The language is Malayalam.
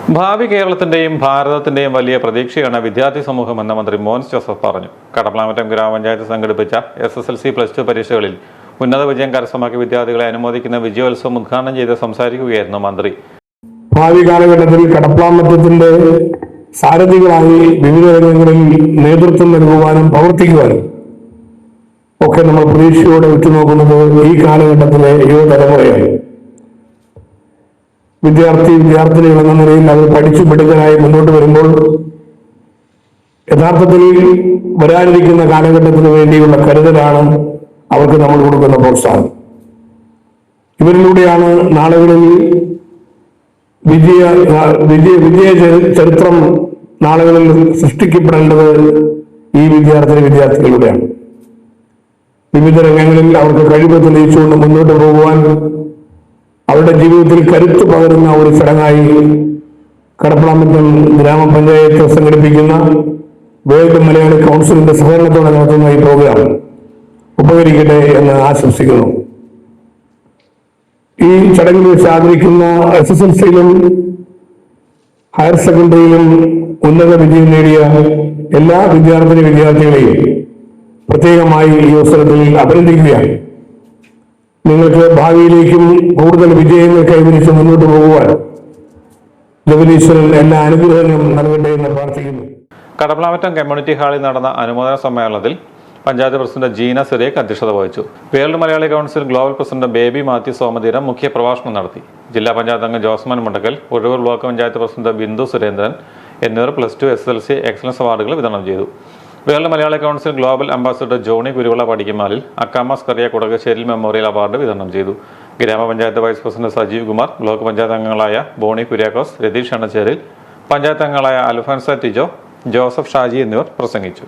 ഭാവി കേരളത്തിന്റെയും ഭാരതത്തിന്റെയും വലിയ പ്രതീക്ഷയാണ് വിദ്യാർത്ഥി സമൂഹമെന്ന് മന്ത്രി മോൻസ് ജോസഫ് പറഞ്ഞു. കടപ്ലാമറ്റം ഗ്രാമപഞ്ചായത്ത് സംഘടിപ്പിച്ച SSLC +2 പരീക്ഷകളിൽ ഉന്നത വിജയം കരസ്ഥമാക്കിയ വിദ്യാർത്ഥികളെ അനുമോദിക്കുന്ന വിജയോത്സവം ഉദ്ഘാടനം ചെയ്ത് സംസാരിക്കുകയായിരുന്നു മന്ത്രി. ഭാവി കാലഘട്ടത്തിൽ കടപ്ലാമറ്റത്തിന്റെ സാരഥികളായി വിവിധ രംഗങ്ങളിൽ നേതൃത്വം നൽകുവാനും പ്രവർത്തിക്കുവാനും ഒക്കെ നമ്മൾ പ്രതീക്ഷയോടെ ഉറ്റുനോക്കുന്നത് ഈ കാലഘട്ടത്തിലെ യുവതലമുറയാണ്. വിദ്യാർത്ഥിനികൾ എന്ന നിലയിൽ അവർ പഠിച്ചു മിടുക്കനായി മുന്നോട്ട് വരുമ്പോൾ യഥാർത്ഥത്തിൽ വരാനിരിക്കുന്ന കാലഘട്ടത്തിന് വേണ്ടിയുള്ള കരുതലാണ് അവർക്ക് നമ്മൾ കൊടുക്കുന്ന പ്രോത്സാഹനം. ഇവരിലൂടെയാണ് നാളുകളിൽ വിജയ ചരിത്രം നാളുകളിൽ സൃഷ്ടിക്കപ്പെടേണ്ടത് ഈ വിദ്യാർത്ഥികളിലൂടെയാണ്. വിവിധ രംഗങ്ങളിൽ അവർക്ക് കഴിവ് തെളിയിച്ചുകൊണ്ട് മുന്നോട്ട് പോകുവാൻ അവരുടെ ജീവിതത്തിൽ കരുത്ത് പകരുന്ന ഒരു ചടങ്ങായി കടപ്ലാമറ്റം ഗ്രാമപഞ്ചായത്ത് സംഘടിപ്പിക്കുന്ന വേൾഡ് മലയാളി കൗൺസിലിന്റെ സഹകരണത്തോടെ നടത്തുന്ന ഈ പ്രോഗ്രാം ഉപകരിക്കട്ടെ എന്ന് ആശംസിക്കുന്നു. ഈ ചടങ്ങിൽ വെച്ച് ആദരിക്കുന്ന SSLCയിലും ഹയർ സെക്കൻഡറിയിലും ഉന്നത വിജയം നേടിയ എല്ലാ വിദ്യാർത്ഥികളെയും പ്രത്യേകമായി ഈ അവസരത്തിൽ അഭിനന്ദിക്കുകയാണ്. നിങ്ങൾക്ക് ഭാവിയിലേക്കും കൂടുതൽ വിജയങ്ങൾ കൈവരിച്ച് മുന്നോട്ട് പോകുവാൻ ജഗദീശ്വരൻ എല്ലാ അനുഗ്രഹങ്ങളും നൽകട്ടെ എന്ന് പ്രാർത്ഥിക്കുന്നു. കടപ്ലാമറ്റം കമ്മ്യൂണിറ്റി ഹാളിൽ നടന്ന അനുമോദന സമ്മേളനത്തിൽ പഞ്ചായത്ത് പ്രസിഡന്റ് ജീന സിറേഖ് അധ്യക്ഷത വഹിച്ചു. World Malayali council global president Baby Mathew Somatheeram മുഖ്യ പ്രഭാഷണം നടത്തി. ജില്ലാ പഞ്ചായത്ത് അംഗം ജോസ്മാൻ മുണ്ടക്കൽ, ഉഴവൂർ ബ്ലോക്ക് പഞ്ചായത്ത് പ്രസിഡന്റ് ബിന്ദു സുരേന്ദ്രൻ എന്നിവർ +2 SSLC എക്സലൻസ് അവാർഡുകൾ വിതരണം ചെയ്തു. World Malayali council global ambassador Johny Kuruvila Padikkamalil അക്കാമസ് കറിയ കുടകശ്ശേരിൽ മെമ്മോറിയൽ അവാർഡ് വിതരണം ചെയ്തു. ഗ്രാമപഞ്ചായത്ത് vice president Sajeev Kumar, block panchayat അംഗങ്ങളായ ബോണി കുര്യാക്കോസ്, രതീഷ് അണ്ണച്ചേരിൽ, പഞ്ചായത്ത് അംഗങ്ങളായ അൽഫോൻസ ടിജോ, ജോസഫ് ഷാജി എന്നിവർ പ്രസംഗിച്ചു.